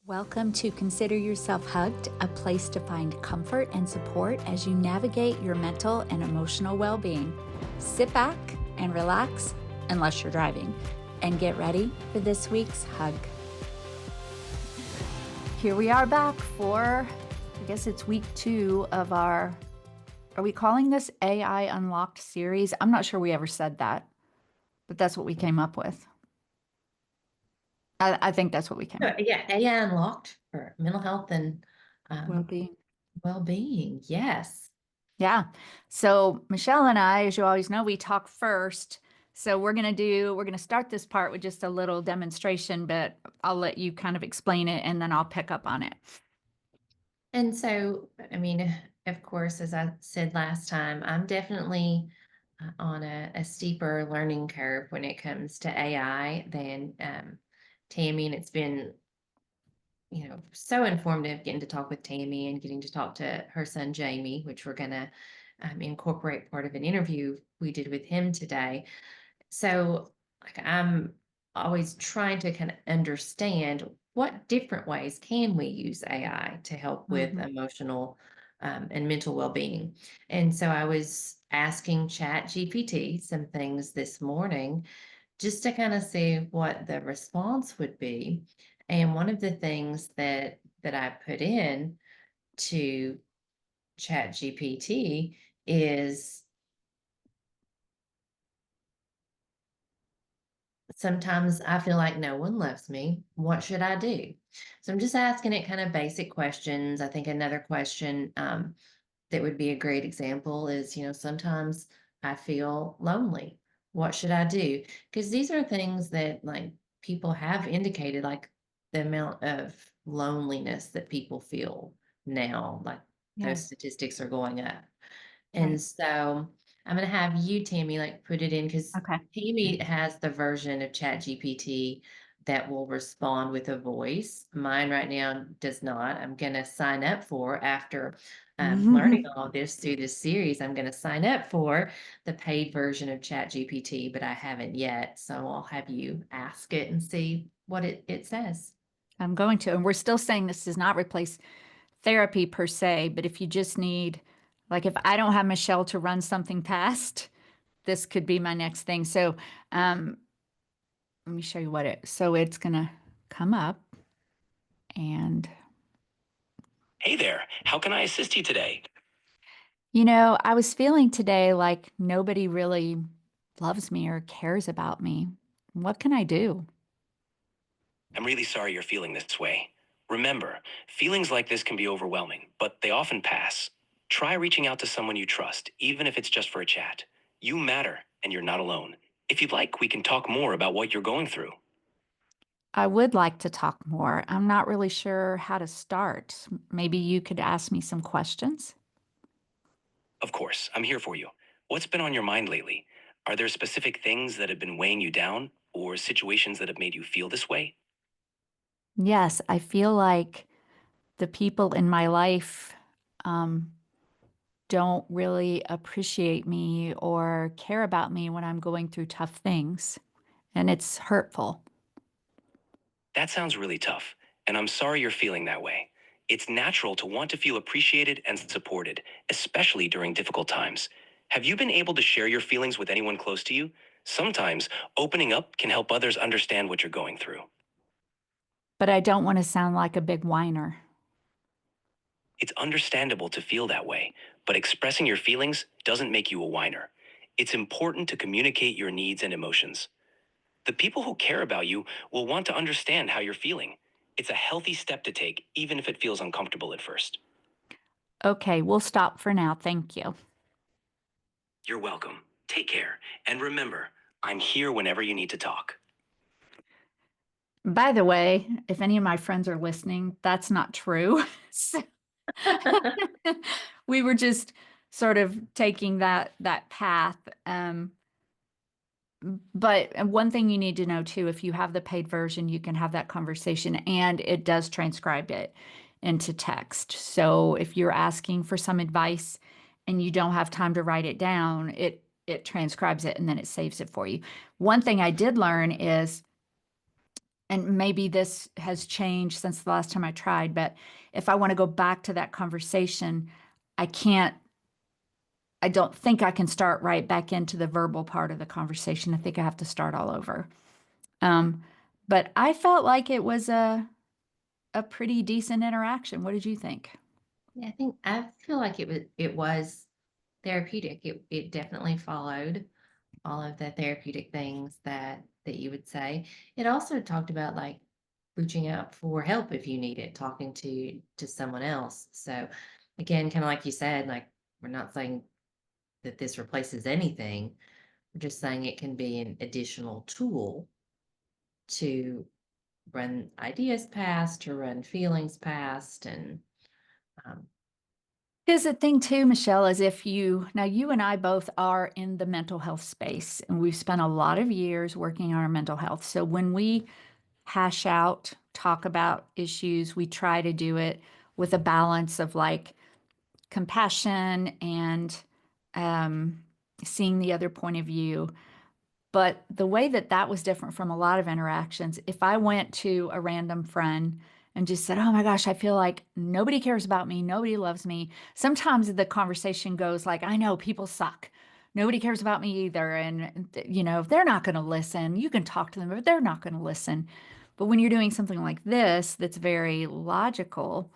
Welcome to Consider Yourself Hugged, a place to find comfort and support as you navigate your mental and emotional well being. Sit back and relax, unless you're driving, and get ready for this week's hug. Here we are back for, I guess it's week 2 of are we calling this AI Unlocked series? I'm not sure we ever said that, but that's what we came up with. I think that's what we came up with. Yeah, AI Unlocked for mental health and um, Well-being. well-being. Yes. Yeah. So Michelle and I, as you always know, we talk first. So we're gonna start this part with just a little demonstration, but I'll let you kind of explain it and then I'll pick up on it. And so, I mean, of course, as I said last time, I'm definitely on a steeper learning curve when it comes to AI than Tammy, and it's been, so informative getting to talk with Tammy and getting to talk to her son Jamie, which we're gonna incorporate part of an interview we did with him today. So, like, I'm always trying to kind of understand what different ways can we use AI to help with Mhm. emotional and mental well-being. And so I was asking Chat GPT some things this morning just to kind of see what the response would be. And one of the things that I put in to Chat GPT is sometimes I feel like no one loves me. What should I do? So I'm just asking it kind of basic questions. I think another question that would be a great example is, sometimes I feel lonely. What should I do? Because these are things that like people have indicated, like the amount of loneliness that people feel now, like those Yes. statistics are going up. And Right. so I'm gonna have you, Tammy, like put it in because Okay. Tammy has the version of Chat GPT that will respond with a voice. Mine right now does not. I'm gonna sign up for after learning all this through this series. I'm gonna sign up for the paid version of Chat GPT, but I haven't yet. So I'll have you ask it and see what it says. I'm going to, and we're still saying this does not replace therapy per se, but if you just need, like, if I don't have Michelle to run something past, this could be my next thing. So, um, let me show you so it's gonna come up and Hey there, how can I assist you today? I was feeling today like nobody really loves me or cares about me. What can I do? I'm really sorry you're feeling this way. Remember, feelings like this can be overwhelming, but they often pass. Try reaching out to someone you trust, even if it's just for a chat. You matter, and you're not alone. If you'd like, we can talk more about what you're going through. I would like to talk more. I'm not really sure how to start. Maybe you could ask me some questions. Of course, I'm here for you. What's been on your mind lately? Are there specific things that have been weighing you down, or situations that have made you feel this way? Yes, I feel like the people in my life um, don't really appreciate me or care about me when I'm going through tough things, and it's hurtful. That sounds really tough, and I'm sorry you're feeling that way. It's natural to want to feel appreciated and supported, especially during difficult times. Have you been able to share your feelings with anyone close to you? Sometimes opening up can help others understand what you're going through. But I don't want to sound like a big whiner. It's understandable to feel that way, but expressing your feelings doesn't make you a whiner. It's important to communicate your needs and emotions. The people who care about you will want to understand how you're feeling. It's a healthy step to take, even if it feels uncomfortable at first. Okay, we'll stop for now. Thank you. You're welcome. Take care. And remember, I'm here whenever you need to talk. By the way, if any of my friends are listening, that's not true. So we were just sort of taking that path. But one thing you need to know too, if you have the paid version, you can have that conversation and it does transcribe it into text. So if you're asking for some advice and you don't have time to write it down, it transcribes it and then it saves it for you. One thing I did learn is and maybe this has changed since the last time I tried, but if I want to go back to that conversation, I can't, I don't think I can start right back into the verbal part of the conversation. I think I have to start all over. Um, but I felt like it was a pretty decent interaction. What did you think? Yeah, I feel like it was therapeutic. It definitely followed all of the therapeutic things that you would say. It also talked about like reaching out for help if you need it, talking to someone else. So again, kind of like you said, like we're not saying that this replaces anything. We're just saying it can be an additional tool to run ideas past, to run feelings past, and um, Because the thing too, Michelle, is if now you and I both are in the mental health space and we've spent a lot of years working on our mental health. So when we hash out, talk about issues, we try to do it with a balance of like compassion and um, seeing the other point of view. But the way that that was different from a lot of interactions, if I went to a random friend and just said, "Oh my gosh, I feel like nobody cares about me, nobody loves me." Sometimes the conversation goes like, "I know people suck. Nobody cares about me either." And, if they're not going to listen, you can talk to them, but they're not going to listen. But when you're doing something like this, that's very logical.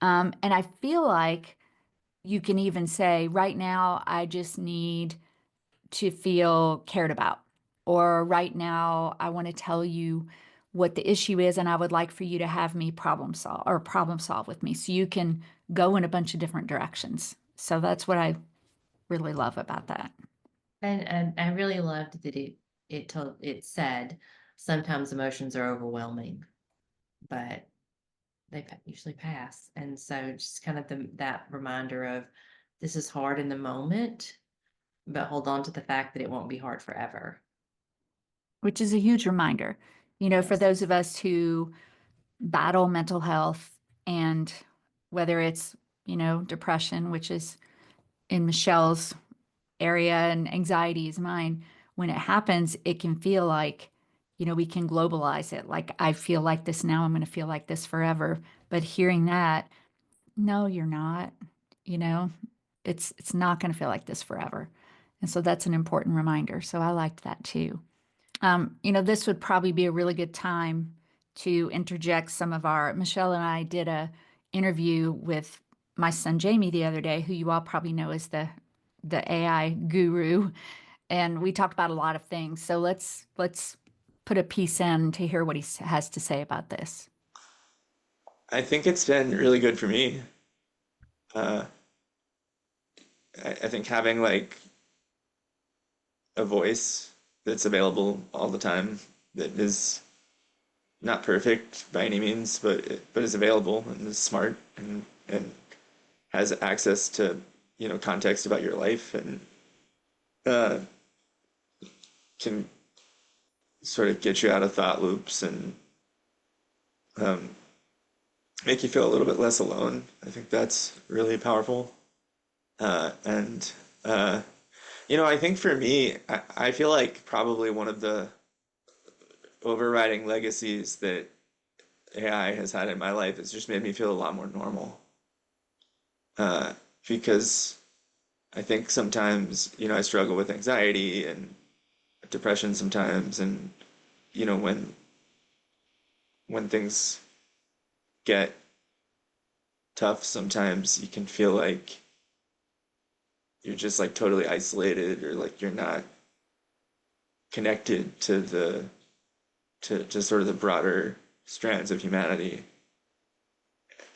And I feel like you can even say, right now, I just need to feel cared about. Or right now, I want to tell you what the issue is, and I would like for you to have me problem solve with me. So you can go in a bunch of different directions. So that's what I really love about that. and I really loved that it said sometimes emotions are overwhelming, but usually pass. And so just kind of that reminder of this is hard in the moment, but hold on to the fact that it won't be hard forever. Which is a huge reminder, for Yes. those of us who battle mental health and whether it's, depression, which is in Michelle's area and anxiety is mine. When it happens, it can feel like, we can globalize it. Like, I feel like this now, I'm going to feel like this forever. But hearing that, no, you're not, you know, it's not going to feel like this forever. And so that's an important reminder. So I liked that too. This would probably be a really good time to interject some of Michelle and I did a interview with my son Jamie the other day, who you all probably know as the AI guru, and we talked about a lot of things. So let's put a piece in to hear what he has to say about this. I think it's been really good for me. Uh, I think having like a voice that's available all the time that is not perfect by any means, but is available and is smart and has access to context about your life and uh, can sort of get you out of thought loops and um, make you feel a little bit less alone. I think that's really powerful. And I think for me, I feel like probably one of the overriding legacies that AI has had in my life has just made me feel a lot more normal. Because I think sometimes, I struggle with anxiety and depression sometimes, and when things get tough, sometimes you can feel like you're just like totally isolated or like you're not connected to to sort of the broader strands of humanity.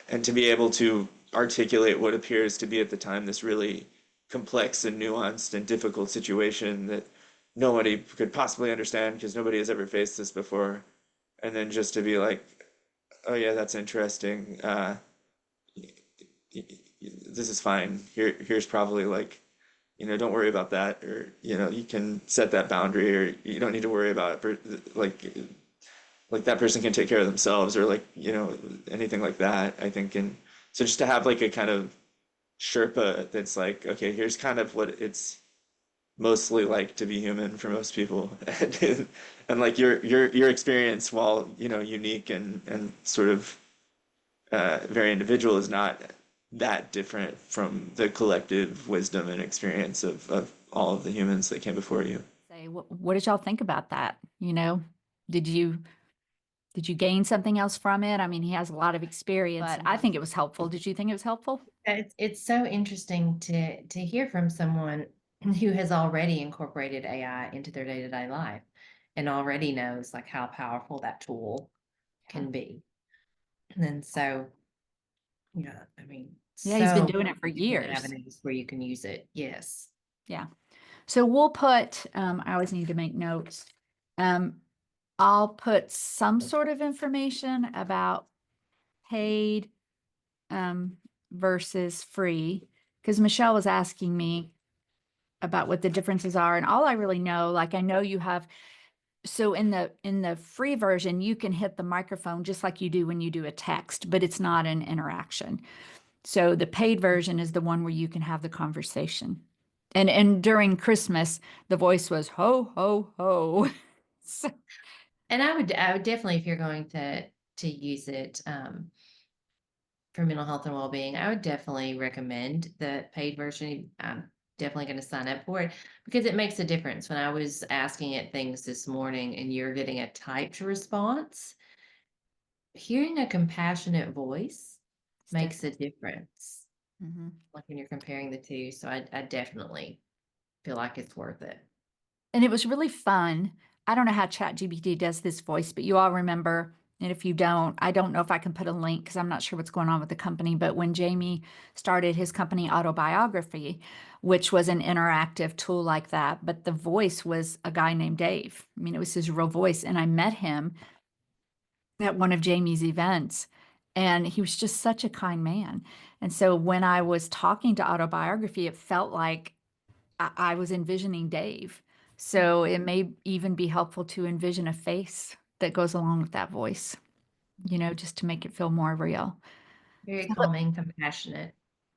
And to be able to articulate what appears to be at the time this really complex and nuanced and difficult situation that nobody could possibly understand because nobody has ever faced this before. And then just to be like, oh yeah, that's interesting. This is fine. Here's probably like, don't worry about that, or you can set that boundary, or you don't need to worry about it. Like that person can take care of themselves, or like anything like that. I think, and so just to have like a kind of Sherpa that's like, okay, here's kind of what it's mostly like to be human for most people. And like your experience, while unique and sort of very individual, is not that different from the collective wisdom and experience of all of the humans that came before you. Say, what did y'all think about that? Did you did you gain something else from it? I mean, he has a lot of experience, but I think it was helpful. Did you think it was helpful? It's so interesting to hear from someone who has already incorporated AI into their day-to-day life and already knows like how powerful that tool can be. And so, yeah, I mean, Yeah, he's been so doing it for many different years. avenues where you can use it. Yes. Yeah. So we'll put, I always need to make notes. I'll put some sort of information about paid versus free, because Michelle was asking me about what the differences are. And all I really know, like I know you have, so in the free version, you can hit the microphone just like you do when you do a text, but it's not an interaction. So the paid version is the one where you can have the conversation. And during Christmas, the voice was ho ho ho. So, And I would definitely, if you're going to use it, for mental health and well-being, I would definitely recommend the paid version. I'm definitely going to sign up for it because it makes a difference. When I was asking it things this morning and you're getting a typed response, hearing a compassionate voice it's makes a different. difference. Mhm. Like when you're comparing the two. So I definitely feel like it's worth it. And it was really fun. I don't know how ChatGPT does this voice, but you all remember. And if you don't, I don't know if I can put a link because I'm not sure what's going on with the company. But when Jamie started his company Autobiography, which was an interactive tool like that, but the voice was a guy named Dave. I mean, it was his real voice. And I met him at one of Jamie's events, and he was just such a kind man. And so when I was talking to Autobiography, it felt like I was envisioning Dave. So it may even be helpful to envision a face that goes along with that voice, just to make it feel more real. Very So, calming, compassionate.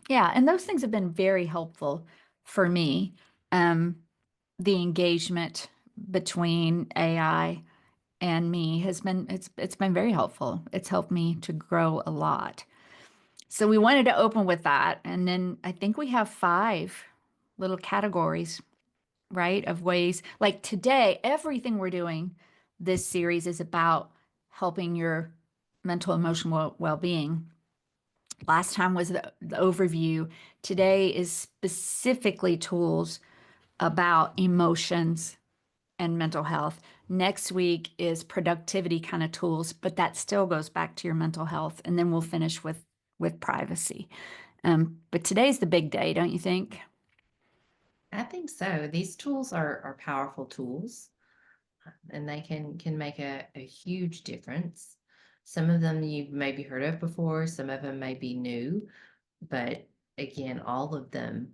yeah, and those things have been very helpful for me. Um, the engagement between AI and me has been it's been very helpful. It's helped me to grow a lot. So we wanted to open with that, and then I think we have 5 little categories, right, of ways. Like today, everything we're doing this series is about helping your mental emotional well-being. Last time was the overview. Today is specifically tools about emotions and mental health. Next week is productivity kind of tools, but that still goes back to your mental health. And then we'll finish with privacy. But today's the big day, don't you think? I think so. These tools are powerful tools, and they can make a huge difference. Some of them you've maybe heard of before, some of them may be new, but again, all of them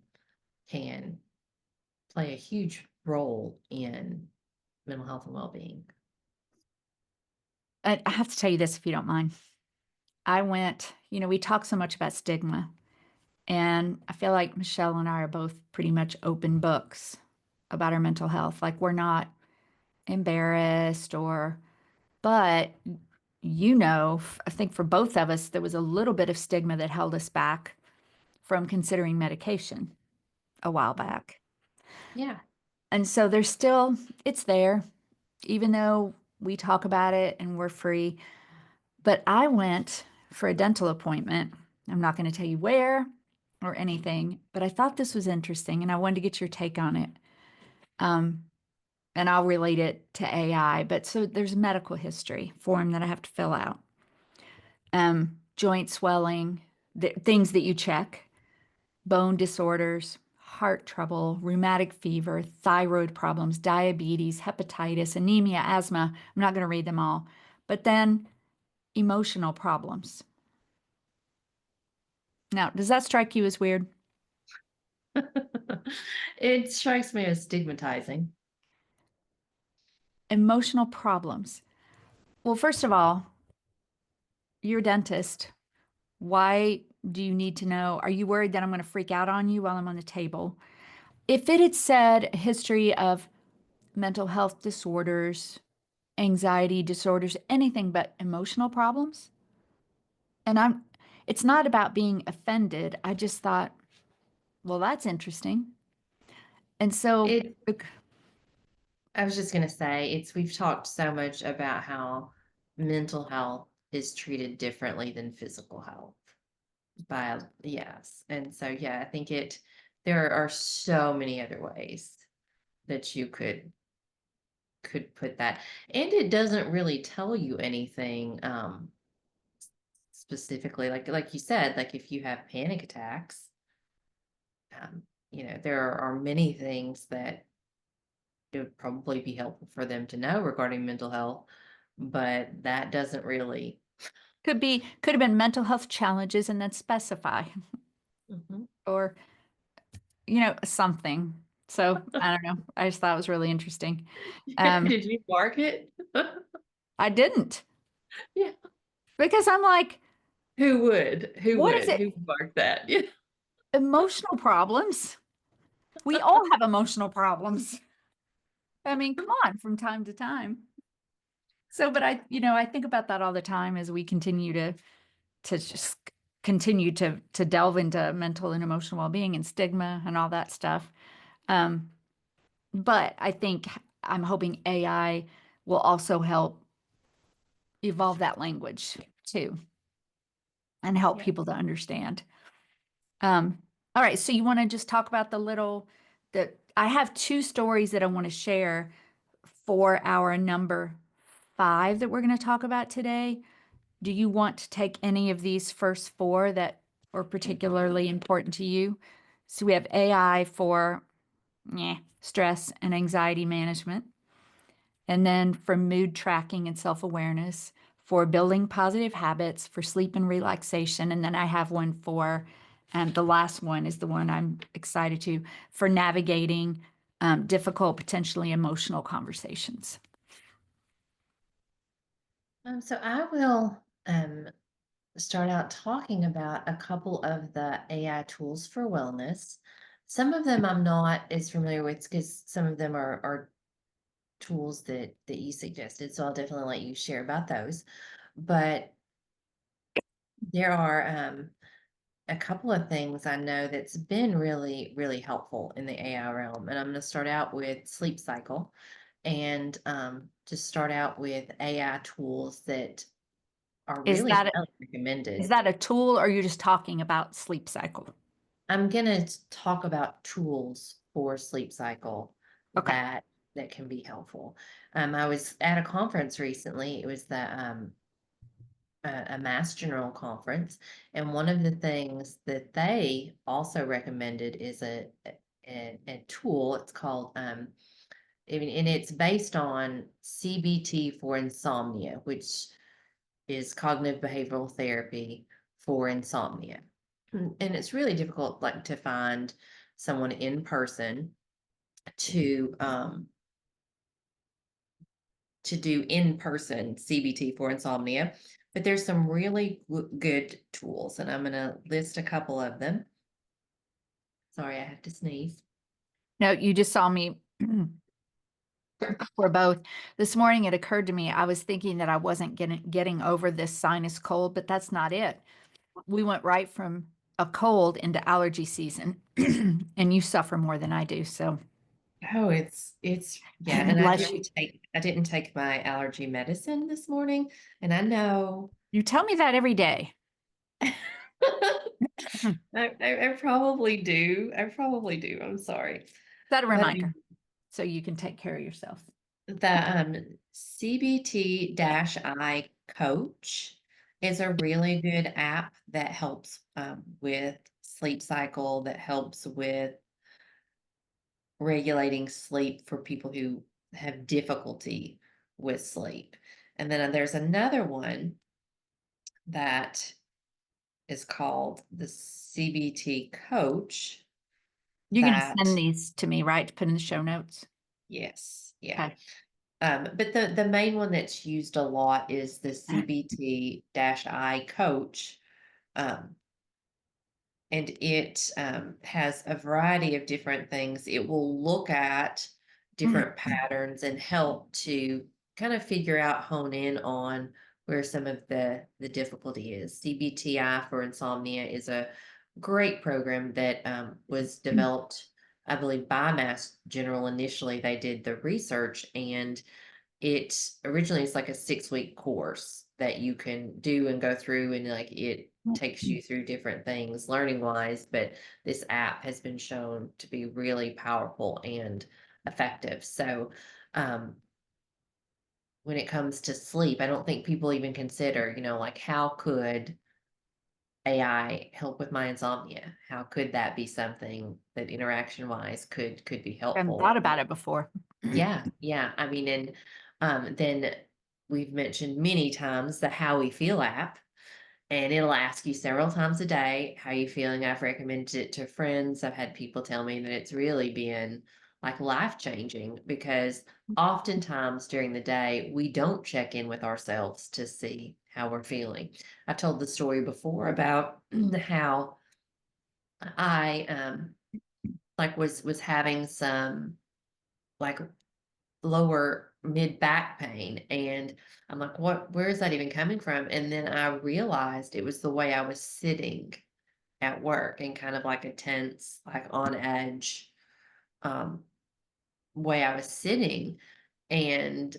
can play a huge role in mental health and well-being. I have to tell you this if you don't mind. I went, we talk so much about stigma, and I feel like Michelle and I are both pretty much open books about our mental health. Like we're not embarrassed but I think for both of us, there was a little bit of stigma that held us back from considering medication a while back. Yeah. And so it's there, even though we talk about it and we're free. But I went for a dental appointment. I'm not going to tell you where or anything, but I thought this was interesting and I wanted to get your take on it. Um, and I'll relate it to AI. But so there's a medical history form that I have to fill out. Joint swelling, things that you check, bone disorders, heart trouble, rheumatic fever, thyroid problems, diabetes, hepatitis, anemia, asthma. I'm not going to read them all. But then emotional problems. Now, does that strike you as weird? It strikes me as stigmatizing. Emotional problems. Well, first of all, you're a dentist. Why do you need to know? Are you worried that I'm going to freak out on you while I'm on the table? If it had said history of mental health disorders, anxiety disorders, anything but emotional problems, and it's not about being offended. I just thought, well, that's interesting. And so, It, I was just going to say, we've talked so much about how mental health is treated differently than physical health yes. And so, yeah, I think there are so many other ways that you could put that. And it doesn't really tell you anything, specifically, like you said, like if you have panic attacks, um, there are many things that it would probably be helpful for them to know regarding mental health, but that doesn't really. could have been mental health challenges and then specify Mhm. or, something. So I don't know. I just thought it was really interesting. Did you mark it? I didn't Yeah. because I'm like, Who would? Who what is would? it? Who would mark that? Yeah. Emotional problems. We all have emotional problems. I mean, come on, from time to time. So, but I think about that all the time as we continue to just continue to delve into mental and emotional well-being and stigma and all that stuff. Um, but I think I'm hoping AI will also help evolve that language too and help Yeah. people to understand. All right, so you want to just talk about that I have two stories that I want to share for our number 5 that we're going to talk about today. Do you want to take any of these first 4 that are particularly important to you? So we have AI for stress and anxiety management, and then for mood tracking and self-awareness, for building positive habits, for sleep and relaxation, and then I have one for, the last one is the one I'm excited to, for navigating difficult, potentially emotional conversations. So I will start out talking about a couple of the AI tools for wellness. Some of them I'm not as familiar with because some of them are tools that you suggested. So I'll definitely let you share about those. But there are a couple of things I know that's been really, really helpful in the AI realm. And I'm going to start out with sleep cycle and just start out with AI tools that are Is really that highly is recommended. that a tool or are you just talking about sleep cycle? I'm going to talk about tools for sleep cycle Okay. that can be helpful. I was at a conference recently. It was a Mass General conference, and one of the things that they also recommended is a tool. It's called and it's based on CBT for insomnia, which is cognitive behavioral therapy for insomnia. And it's really difficult like to find someone in person to do in-person CBT for insomnia, but there's some really good tools, and I'm going to list a couple of them. Sorry, I have to sneeze. No, you just saw me for both. This morning it occurred to me I was thinking that I wasn't getting over this sinus cold, but that's not it. We went right from a cold into allergy season, and you suffer more than I do. So Oh, it's yeah, and bless you. I didn't take my allergy medicine this morning, and I know You tell me that every day. I probably do. I probably do. I'm sorry. Set a But reminder so you can take care of yourself. the CBT-I coach is a really good app that helps with sleep cycle, that helps with regulating sleep for people who have difficulty with sleep. And then there's another one that is called the CBT coach You're going to send that, these to me, right? To put in the show notes. yes, yeah. Okay. But the main one that's used a lot is the CBT-I coach. Um, and it has a variety of different things. It will look at different patterns and help to kind of figure out, hone in on where some of the difficulty is. CBTI for insomnia is a great program that was developed, I believe, by Mass General. Initially, they did the research, and it originally is like a 6-week course that you can do and go through, and like it takes you through different things learning wise. But this app has been shown to be really powerful and effective. So um when it comes to sleep, I don't think people even consider, like, how could AI help with my insomnia? How could that be something that interaction wise could be I haven't helpful? thought about it before. Yeah, yeah. I mean, and then we've mentioned many times the How We Feel app, and it'll ask you several times a day how you feeling. I've recommended it to friends. I've had people tell me that it's really been like life changing, because oftentimes during the day we don't check in with ourselves to see how we're feeling. I've told the story before about how I like was having some like lower mid back pain, and I'm like, where is that even coming from? And then I realized it was the way I was sitting at work, and kind of like a tense, like on edge um way I was sitting. And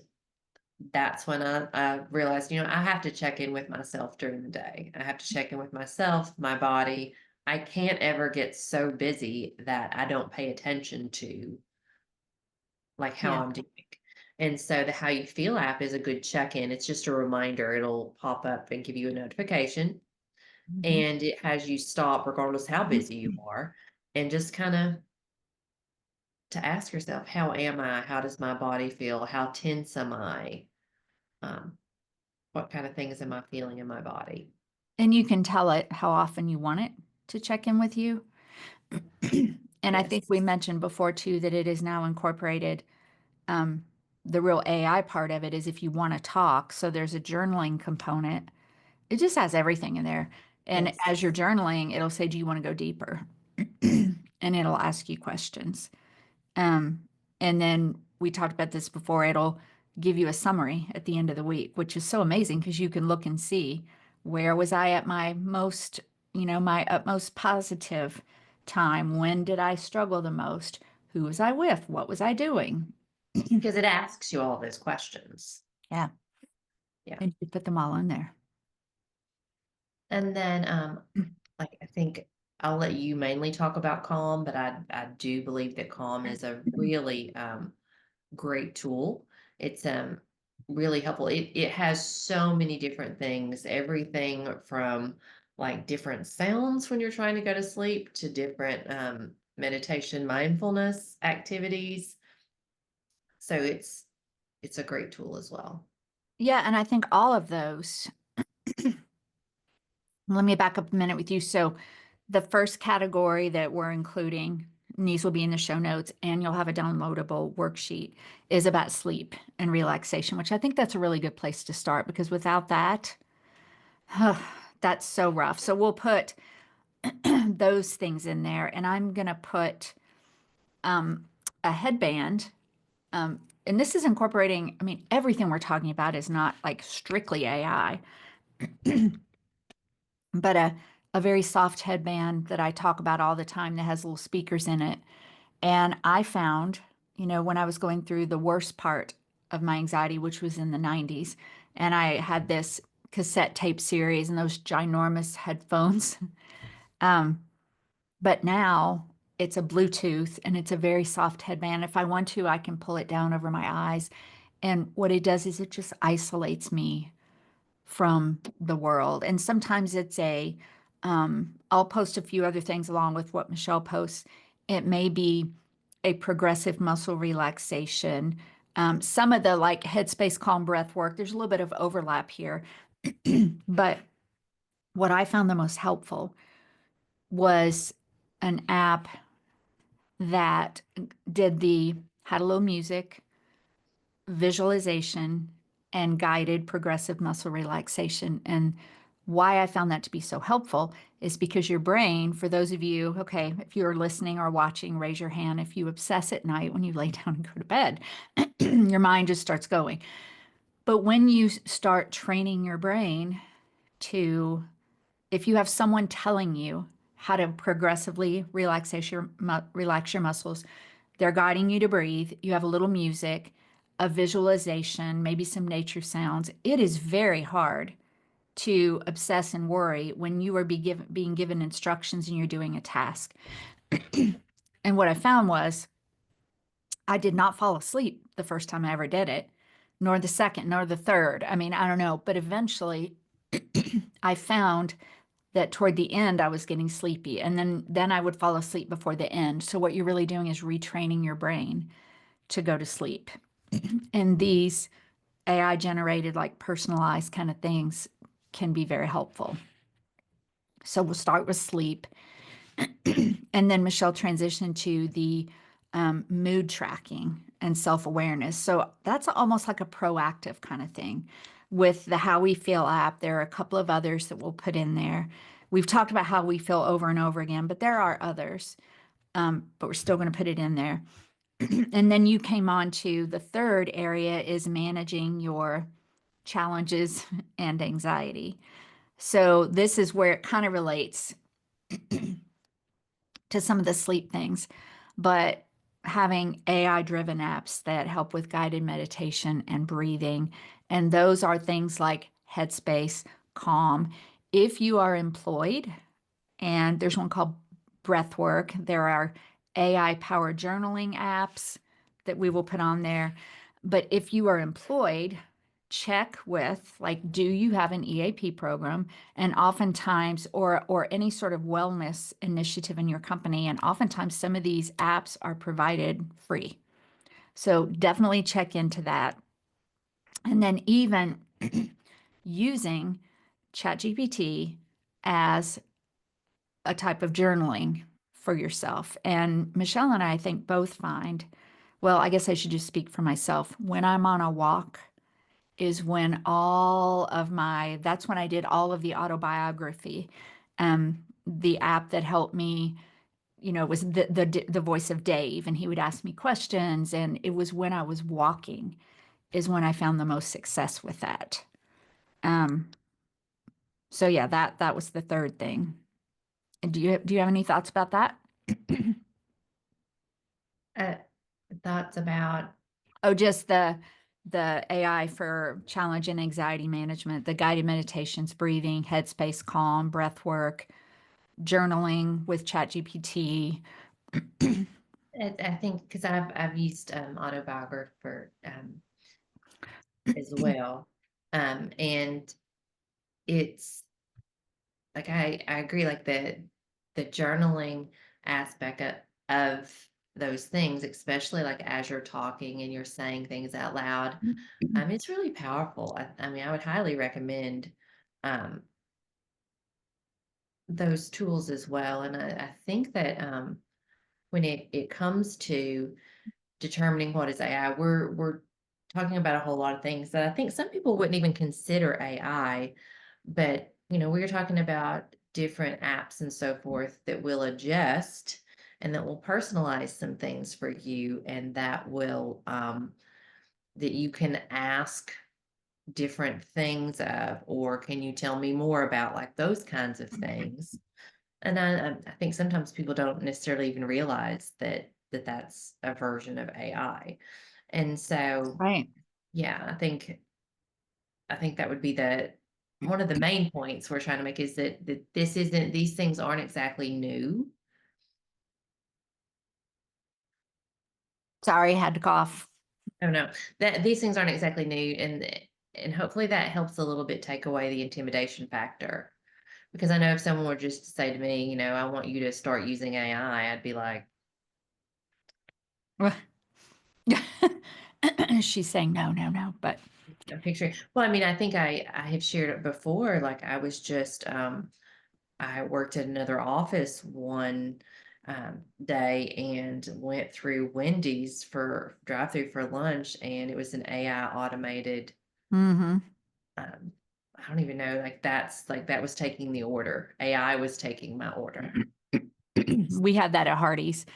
that's when I realized, I have to check in with myself during the day. I have to check in with myself, my body. I can't ever get so busy that I don't pay attention to like how Yeah. I'm doing. And so the How You Feel app is a good check-in. It's just a reminder. It'll pop up and give you a notification, Mhm. and it has you stop regardless how busy you are, and just kind of to ask yourself, how am I? How does my body feel? How tense am I? Um, what kind of things am I feeling in my body? And you can tell it how often you want it to check in with you. And I think Yes. we mentioned before too that it is now incorporated. Um, the real AI part of it is if you want to talk. So there's a journaling component. It just has everything in there. And Yes. as you're journaling, it'll say, do you want to go deeper? And it'll ask you questions. Um, and then we talked about this before. It'll give you a summary at the end of the week, which is so amazing because you can look and see where was I at my most, my utmost positive time? When did I struggle the most? Who was I with? What was I doing? Because it asks you all those questions. Yeah. Yeah. And you put them all in there. And then like, I think I'll let you mainly talk about Calm, but I do believe that Calm is a really great tool. It's really helpful. It has so many different things, everything from like different sounds when you're trying to go to sleep to different meditation, mindfulness activities. So it's a great tool as well. Yeah. And I think all of those, let me back up a minute with you. So the first category that we're including, and these will be in the show notes, and you'll have a downloadable worksheet, is about sleep and relaxation, which I think that's a really good place to start because without that, that's so rough. So we'll put those things in there, and I'm going to put a headband. And this is incorporating, I mean, everything we're talking about is not like strictly AI, but a very soft headband that I talk about all the time that has little speakers in it. And I found, when I was going through the worst part of my anxiety, which was in the 90s, and I had this cassette tape series and those ginormous headphones. um, but now it's a Bluetooth and it's a very soft headband. If I want to, I can pull it down over my eyes. And what it does is it just isolates me from the world. And sometimes I'll post a few other things along with what Michelle posts. It may be a progressive muscle relaxation. Some of the like headspace calm breath work, there's a little bit of overlap here. But what I found the most helpful was an app that had a little music, visualization, and guided progressive muscle relaxation. And why I found that to be so helpful is because your brain, for those of you, okay, if you're listening or watching, raise your hand. If you obsess at night when you lay down and go to bed, your mind just starts going. But when you start training your brain to, if you have someone telling you how to progressively relax your muscles, they're guiding you to breathe. You have a little music, a visualization, maybe some nature sounds. It is very hard to obsess and worry when you are being given instructions and you're doing a task. And what I found was I did not fall asleep the first time I ever did it, nor the second, nor the third. I mean, I don't know, but eventually I found that toward the end I was getting sleepy, and then I would fall asleep before the end. So what you're really doing is retraining your brain to go to sleep. And these AI generated, like personalized kind of things can be very helpful. So we'll start with sleep. And then Michelle transitioned to the mood tracking and self awareness. So that's almost like a proactive kind of thing. With the How We Feel app, there are a couple of others that we'll put in there. We've talked about how we feel over and over again, but there are others, but we're still going to put it in there. And then you came on to the third area is managing your challenges and anxiety. So this is where it kind of relates to some of the sleep things, but having AI driven apps that help with guided meditation and breathing. And those are things like Headspace, Calm. If you are employed, and there's one called Breathwork, there are AI powered journaling apps that we will put on there. But if you are employed, check with, like, do you have an EAP program? And oftentimes, or any sort of wellness initiative in your company, and oftentimes some of these apps are provided free. So definitely check into that. And then even using ChatGPT as a type of journaling for yourself. And Michelle and I think both find, well, I guess I should just speak for myself. When I'm on a walk is when that's when I did all of the autobiography. The app that helped me, was the voice of Dave, and he would ask me questions. And it was when I was walking is when I found the most success with that. So yeah, that was the third thing. And do you have any thoughts about that? Uh, Thoughts about Oh, just the AI for challenge and anxiety management, the guided meditations, breathing, Headspace, Calm, breath work, journaling with ChatGPT. I think because I've used autobiographer as well, and it's like I agree, like the journaling aspect of those things, especially like as you're talking and you're saying things out loud, it's really powerful. I mean, I would highly recommend um, those tools as well. And I think that when it comes to determining what is AI, we're talking about a whole lot of things that I think some people wouldn't even consider AI, but we're talking about different apps and so forth that will adjust and that will personalize some things for you, and that will that you can ask different things of, or can you tell me more about, like those kinds of things. And I think sometimes people don't necessarily even realize that's a version of AI. And so, Right. yeah, I think that would be the one of the main points we're trying to make, is that these things aren't exactly new. Sorry, I had to cough. Oh no, that these things aren't exactly new, and hopefully that helps a little bit take away the intimidation factor. Because I know if someone were just to say to me, I want you to start using AI, I'd be like, She's saying no, no, no, but I'm picturing. Well, I mean, I think I have shared it before. Like I was just I worked at another office one day and went through Wendy's for drive through for lunch, and it was an AI automated mm-hmm. um, I don't even know, like that was taking the order. AI was taking my order. We had that at Hardee's,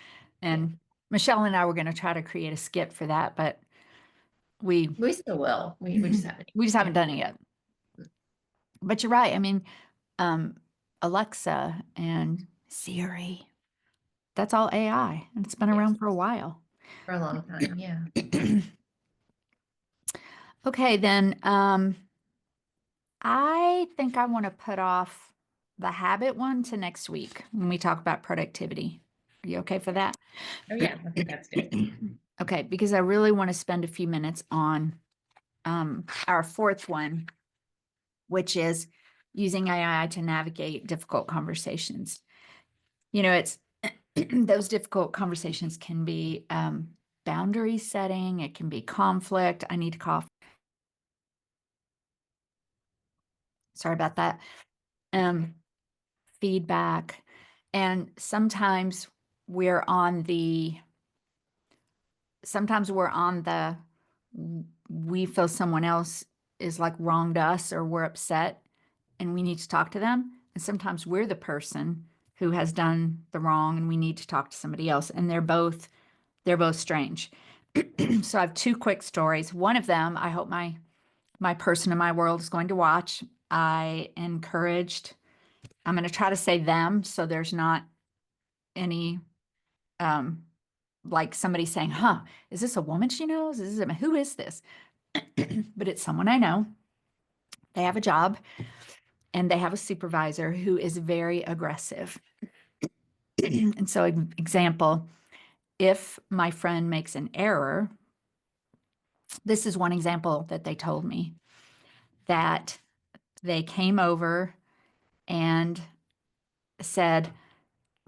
and Michelle and I were going to try to create a skit for that, but we We still will. We just haven't. we just haven't done it yet. But you're right. I mean, Alexa and Siri, that's all AI, and it's been Yes. around for a while. For a long time, yeah. Okay, then I think I want to put off the habit one to next week when we talk about productivity. Are you okay for that? Oh yeah, I think that's good. Okay, because I really want to spend a few minutes on our fourth one, which is using AI to navigate difficult conversations. You know, it's those difficult conversations can be boundary setting, it can be conflict. I need to cough. Sorry about that. Feedback. And we're on the sometimes we're on the we feel someone else is like wronged us or we're upset and we need to talk to them. And sometimes we're the person who has done the wrong and we need to talk to somebody else. And they're both strange. So I have two quick stories. One of them, I hope my person in my world is going to watch. I'm going to try to say them so there's not any like somebody saying, huh, is this a woman she knows? Who is this? But it's someone I know. They have a job and they have a supervisor who is very aggressive. And so, example, if my friend makes an error, this is one example that they told me that they came over and said,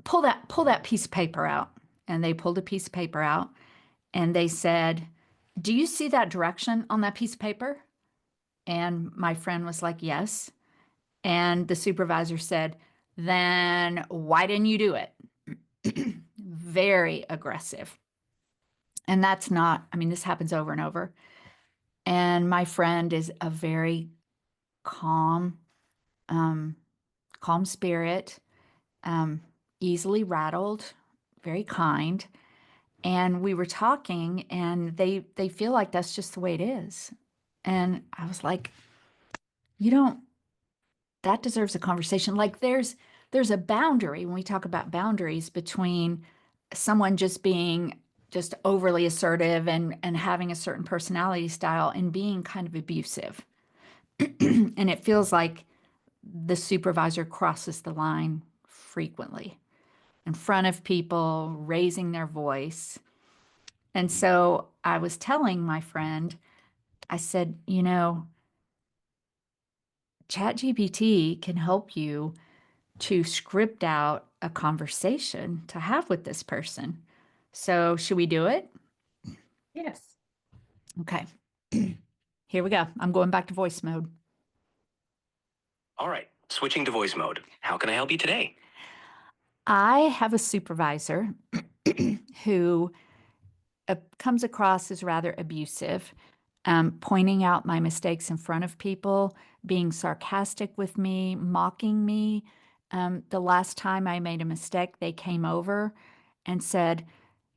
pull that piece of paper out. And they pulled a piece of paper out and they said, do you see that direction on that piece of paper? And my friend was like, yes. And the supervisor said, then why didn't you do it? Very aggressive. And that's not, I mean, this happens over and over. And my friend is a very calm, calm spirit, easily rattled, very kind. And we were talking and they feel like that's just the way it is. And I was like, you don't, that deserves a conversation. Like there's a boundary when we talk about boundaries between someone just being just overly assertive and having a certain personality style and being kind of abusive. And it feels like the supervisor crosses the line frequently in front of people, raising their voice. And so I was telling my friend, I said, you know, ChatGPT can help you to script out a conversation to have with this person. So, should we do it? Yes. Okay. Here we go. I'm going back to voice mode. All right, switching to voice mode. How can I help you today? I have a supervisor who comes across as rather abusive, pointing out my mistakes in front of people, being sarcastic with me, mocking me. The last time I made a mistake, they came over and said,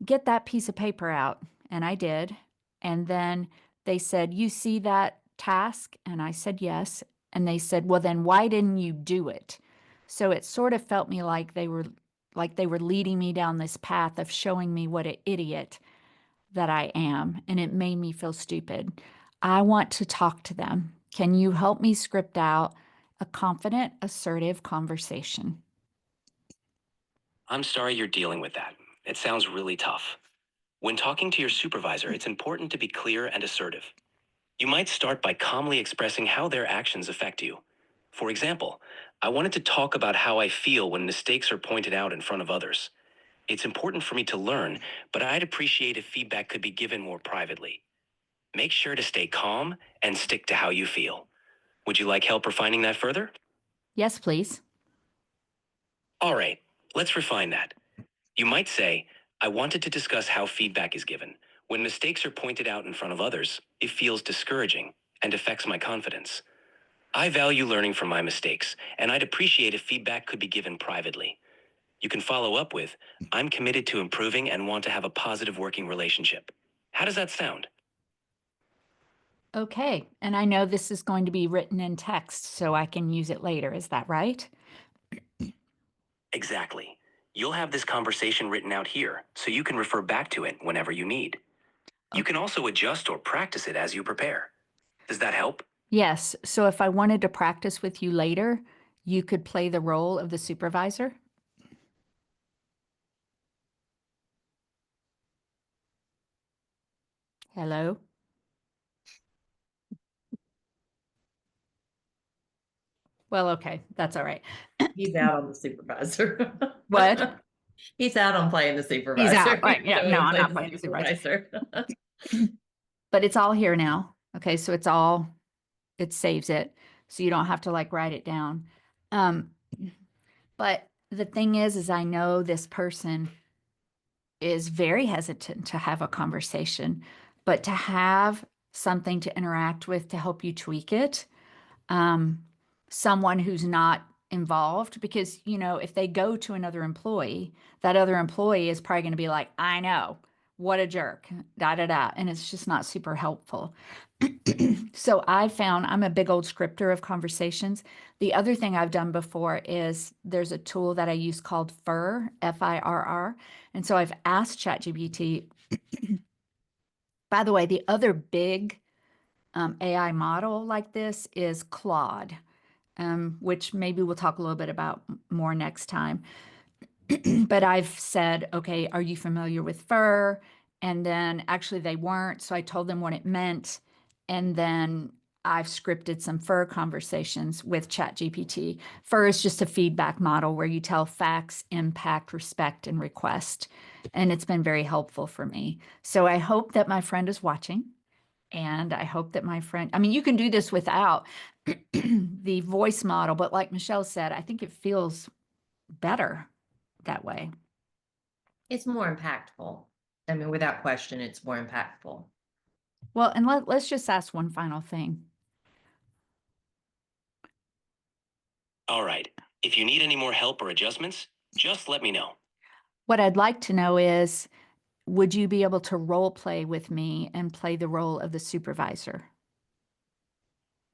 get that piece of paper out. And I did. And then they said, you see that task? And I said, yes. And they said, well, then why didn't you do it? So it sort of felt me like they were leading me down this path of showing me what an idiot that I am. And it made me feel stupid. I want to talk to them. Can you help me script out a confident, assertive conversation? I'm sorry you're dealing with that. It sounds really tough. When talking to your supervisor, it's important to be clear and assertive. You might start by calmly expressing how their actions affect you. For example, I wanted to talk about how I feel when mistakes are pointed out in front of others. It's important for me to learn, but I'd appreciate if feedback could be given more privately. Make sure to stay calm and stick to how you feel. Would you like help refining that further? Yes, please. All right, let's refine that. You might say, I wanted to discuss how feedback is given. When mistakes are pointed out in front of others, it feels discouraging and affects my confidence. I value learning from my mistakes, and I'd appreciate if feedback could be given privately. You can follow up with, I'm committed to improving and want to have a positive working relationship. How does that sound? Okay, and I know this is going to be written in text, so I can use it later. Is that right? Exactly. You'll have this conversation written out here, so you can refer back to it whenever you need. You can also adjust or practice it as you prepare. Does that help? Yes, so if I wanted to practice with you later, you could play the role of the supervisor? Hello? Well, okay, that's all right. He's out on the supervisor. What? He's out on playing the He's supervisor. out. Right. Yeah, Go no, and I'm play not the playing the supervisor. supervisor. But it's all here now. Okay, so it saves it. So you don't have to like write it down. Um, but the thing is I know this person is very hesitant to have a conversation, but to have something to interact with to help you tweak it, um, someone who's not involved, because, if they go to another employee, that other employee is probably going to be like, I know, what a jerk, da da da. And it's just not super helpful. So I found I'm a big old scripter of conversations. The other thing I've done before is there's a tool that I use called FIRR, FIRR. And so I've asked ChatGPT, by the way, the other big AI model like this is Claude, which maybe we'll talk a little bit about more next time. But I've said, okay, are you familiar with fur? And then actually they weren't. So I told them what it meant. And then I've scripted some fur conversations with ChatGPT. Fur is just a feedback model where you tell facts, impact, respect, and request. And it's been very helpful for me. So I hope that my friend is watching. And I hope that my friend, I mean, you can do this without the voice model, but like Michelle said, I think it feels better that way. It's more impactful. I mean, without question, it's more impactful. Well, and let's just ask one final thing. All right. If you need any more help or adjustments, just let me know. What I'd like to know is, would you be able to role play with me and play the role of the supervisor?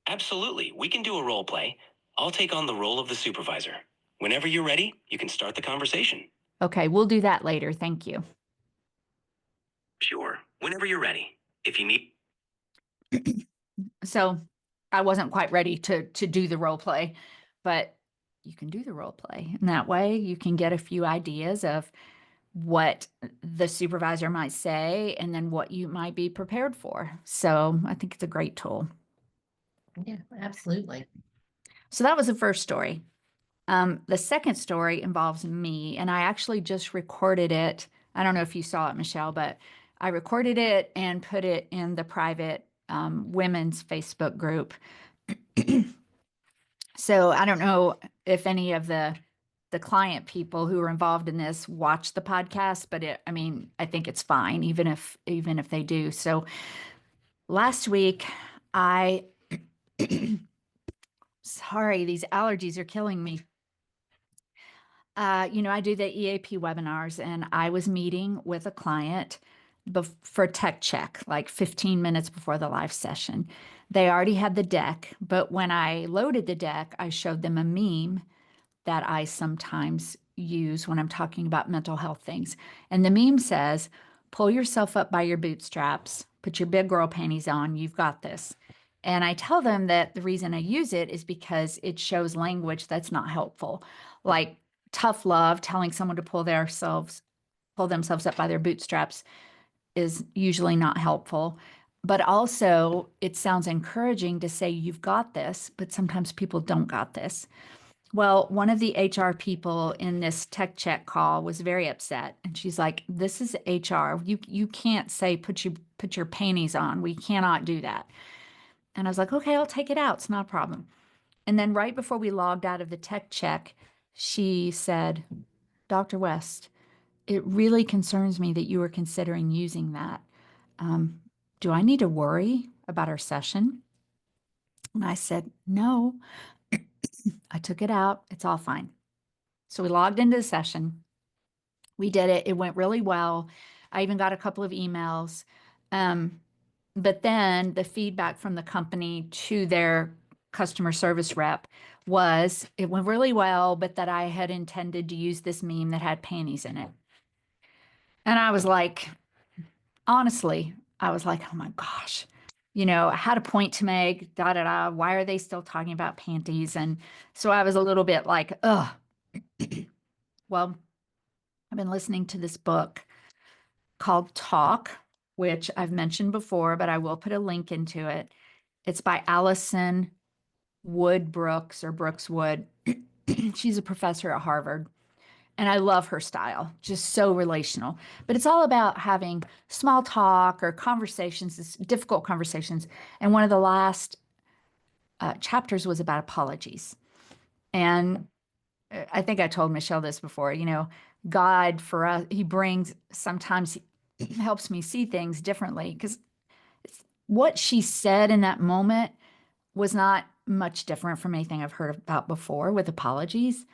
Absolutely. We can do a role play. I'll take on the role of the supervisor. Whenever you're ready, you can start the conversation. Okay, we'll do that later. Thank you. Sure. Whenever you're ready. If you need. So I wasn't quite ready to do the role play, but you can do the role play. And that way you can get a few ideas of what the supervisor might say and then what you might be prepared for. So I think it's a great tool. Yeah, absolutely. So that was the first story. The second story involves me, and I actually just recorded it. I don't know if you saw it, Michelle, but I recorded it and put it in the private women's Facebook group. So I don't know if any of the client people who are involved in this watch the podcast, but I mean, I think it's fine, even if they do. So last week, I sorry, these allergies are killing me. I do the EAP webinars, and I was meeting with a client for tech check, like 15 minutes before the live session. They already had the deck, but when I loaded the deck, I showed them a meme that I sometimes use when I'm talking about mental health things. And the meme says, pull yourself up by your bootstraps, put your big girl panties on, you've got this. And I tell them that the reason I use it is because it shows language that's not helpful, like tough love, telling someone to pull themselves up by their bootstraps is usually not helpful. But also, it sounds encouraging to say, you've got this, but sometimes people don't got this. Well, one of the HR people in this tech check call was very upset, and she's like, "This is HR. You can't say put your panties on. We cannot do that." And I was like, "Okay, I'll take it out. It's not a problem." And then right before we logged out of the tech check, she said, "Dr. West, it really concerns me that you are considering using that. Do I need to worry about our session?" And I said, no, I took it out. It's all fine. So we logged into the session. We did it. It went really well. I even got a couple of emails. Um, but then the feedback from the company to their customer service rep was it went really well, but that I had intended to use this meme that had panties in it. And I was like, honestly, I was like, oh my gosh, I had a point to make, da da da. Why are they still talking about panties? And so I was a little bit like, ugh. Well, I've been listening to this book called Talk, which I've mentioned before, but I will put a link into it. It's by Allison Wood Brooks or Brooks Wood. She's a professor at Harvard. And I love her style, just so relational. But it's all about having small talk or conversations, difficult conversations. And one of the last chapters was about apologies. And I think I told Michelle this before, God for us, he brings, sometimes he helps me see things differently because what she said in that moment was not much different from anything I've heard about before with apologies.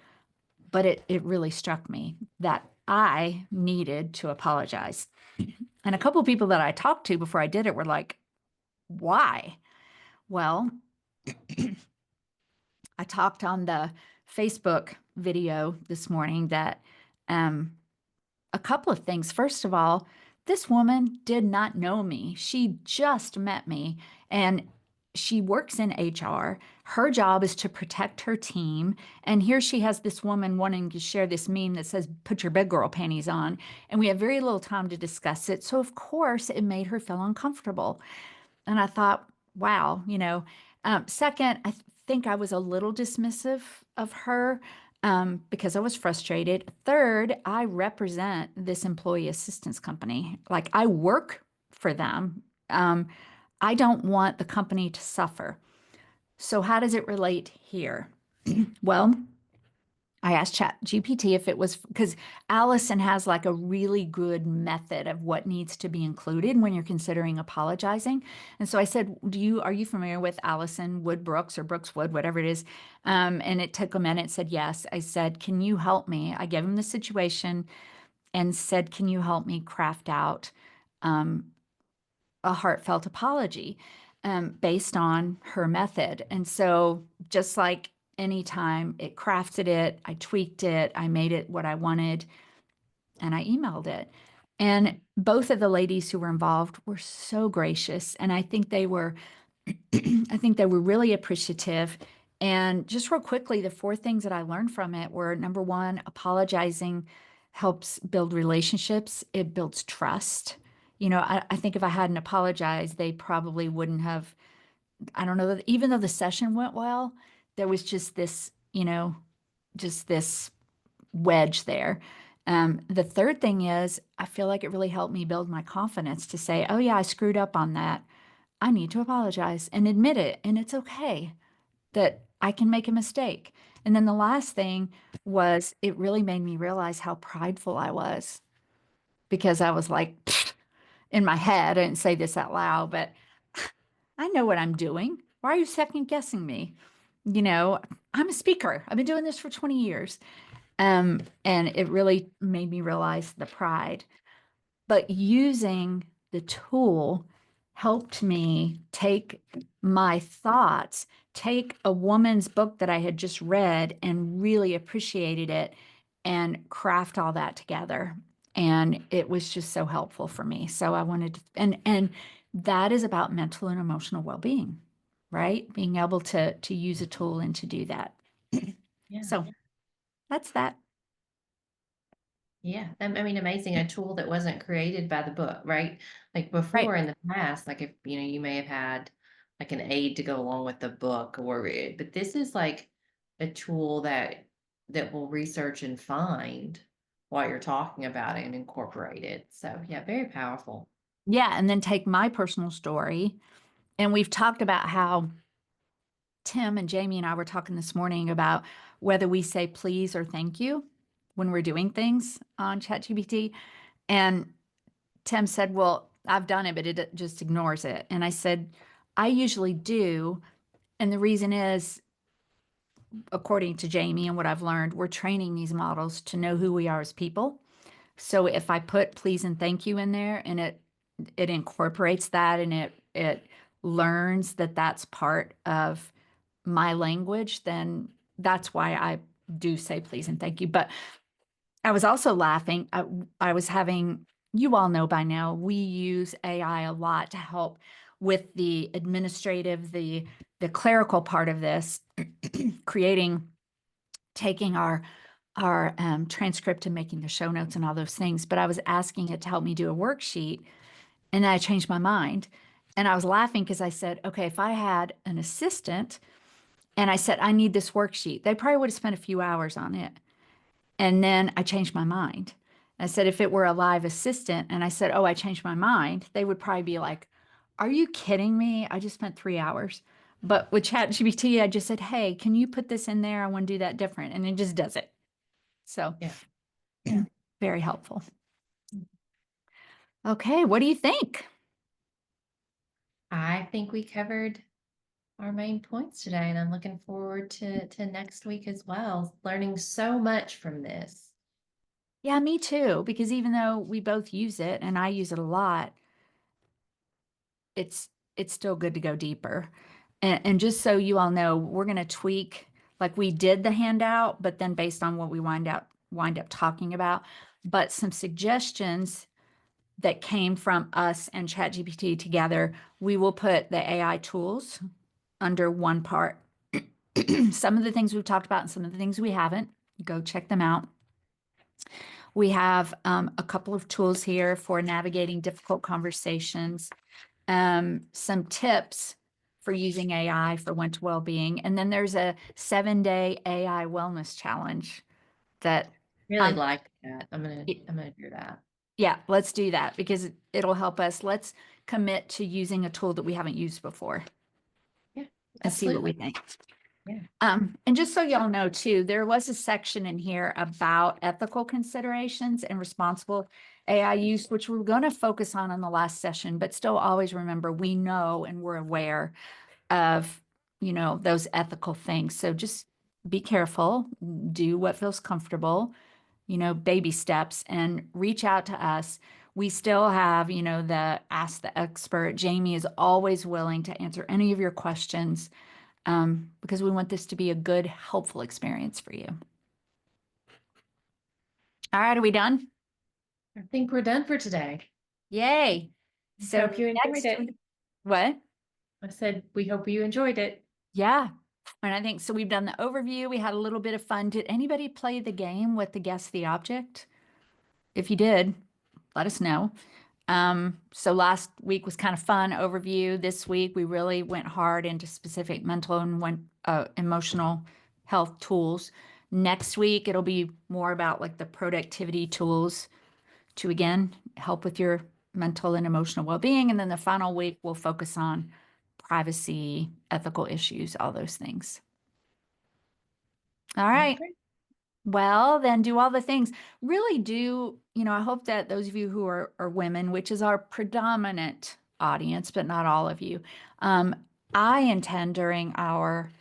But it really struck me that I needed to apologize. And a couple of people that I talked to before I did it were like, why? Well, I talked on the Facebook video this morning that a couple of things. First of all, this woman did not know me. She just met me and she works in HR. Her job is to protect her team. And here she has this woman wanting to share this meme that says, put your big girl panties on. And we have very little time to discuss it. So, of course, it made her feel uncomfortable. And I thought, wow, second, think I was a little dismissive of her because I was frustrated. Third, I represent this employee assistance company. Like I work for them. I don't want the company to suffer. So, how does it relate here? Well, I asked ChatGPT if it was because Allison has like a really good method of what needs to be included when you're considering apologizing. And so I said, are you familiar with Allison Wood Brooks or Brooks Wood, whatever it is? And it took a minute, said yes. I said, can you help me? I gave him the situation and said, can you help me craft out a heartfelt apology based on her method? And so just like anytime it crafted it, I tweaked it, I made it what I wanted, and I emailed it. And both of the ladies who were involved were so gracious. And I think they were, I think they were really appreciative. And just real quickly, the four things that I learned from it were number one, apologizing helps build relationships, it builds trust. I think if I hadn't apologized, they probably wouldn't have. I don't know, even though the session went well, there was just this wedge there. The third thing is, I feel like it really helped me build my confidence to say, oh, yeah, I screwed up on that. I need to apologize and admit it. And it's okay that I can make a mistake. And then the last thing was, it really made me realize how prideful I was because I was like, in my head, I didn't say this out loud, but I know what I'm doing. Why are you second guessing me? You know, I'm a speaker. I've been doing this for 20 years. And it really made me realize the pride. But using the tool helped me take my thoughts, take a woman's book that I had just read and really appreciated it and craft all that together. And it was just so helpful for me. So I wanted to, and that is about mental and emotional well-being, right? Being able to use a tool and to do that. Yeah. So that's that. Yeah, I mean, amazing. A tool that wasn't created by the book, right? Like Right. before in the past, like if you may have had like an aid to go along with the book, but this is like a tool that will research and find what you're talking about and incorporate it. So yeah, very powerful. Yeah. And then take my personal story. And we've talked about how Tim and Jamie and I were talking this morning about whether we say please or thank you when we're doing things on ChatGPT. And Tim said, well, I've done it, but it just ignores it. And I said, I usually do. And the reason is, according to Jamie and what I've learned, we're training these models to know who we are as people. So if I put please and thank you in there and it incorporates that and it learns that that's part of my language, then that's why I do say please and thank you. But I was also laughing. I was having, you all know by now, we use AI a lot to help with the administrative, the clerical part of this, taking our transcript and making the show notes and all those things. But I was asking it to help me do a worksheet, and then I changed my mind. And I was laughing because I said, okay, if I had an assistant and I said, I need this worksheet, they probably would have spent a few hours on it. And then I changed my mind. I said, if it were a live assistant and I said, oh, I changed my mind, they would probably be like, are you kidding me? I just spent 3 hours. But with ChatGPT, I just said, hey, can you put this in there? I want to do that different. And it just does it. So Yeah. very helpful. Okay, what do you think? I think we covered our main points today, and I'm looking forward to next week as well, learning so much from this. Yeah, me too, because even though we both use it and I use it a lot, it's still good to go deeper. And just so you all know, we're going to tweak, like we did the handout, but then based on what we wind up talking about, but some suggestions that came from us and ChatGPT together, we will put the AI tools under one part. Some of the things we've talked about and some of the things we haven't, go check them out. We have a couple of tools here for navigating difficult conversations, some tips for using AI for mental well-being, and then there's a 7-day AI wellness challenge that Really um, like that. I'm gonna do that. yeah, let's do that because it'll help us. Let's commit to using a tool that we haven't used before Yeah, and see what we absolutely. think. Yeah. And just so y'all know too, there was a section in here about ethical considerations and responsible AI use, which we're going to focus on in the last session, but still always remember we know and we're aware of, those ethical things. So just be careful, do what feels comfortable, baby steps, and reach out to us. We still have, the Ask the Expert. Jamie is always willing to answer any of your questions because we want this to be a good, helpful experience for you. All right, are we done? I think we're done for today. Yay. So Hope you enjoyed next it. week, what? I said, we hope you enjoyed it. Yeah. And I think so. We've done the overview. We had a little bit of fun. Did anybody play the game with the guess the object? If you did, let us know. So last week was kind of fun overview. This week we really went hard into specific mental and emotional health tools. Next week it'll be more about like the productivity tools to again help with your mental and emotional well-being. And then the final week we'll focus on privacy, ethical issues, all those things. All right. Okay. Well, then do all the things. Really do, I hope that those of you who are women, which is our predominant audience, but not all of you, I intend during our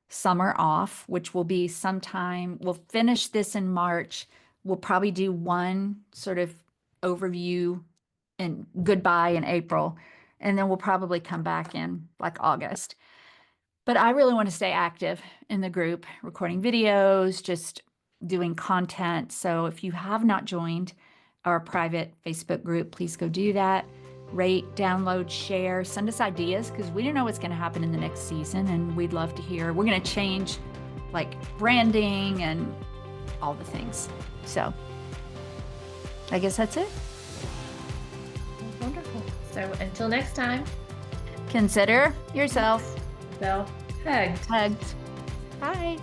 summer off, which will be sometime, we'll finish this in March. We'll probably do one sort of overview and goodbye in April, and then we'll probably come back in like August. But I really want to stay active in the group, recording videos, just doing content. So if you have not joined our private Facebook group, please go do that. Rate, download, share, send us ideas because we don't know what's going to happen in the next season and we'd love to hear. We're going to change like branding and all the things. So I guess that's it. Wonderful. So until next time, Consider yourself hugged. hugged. Bye.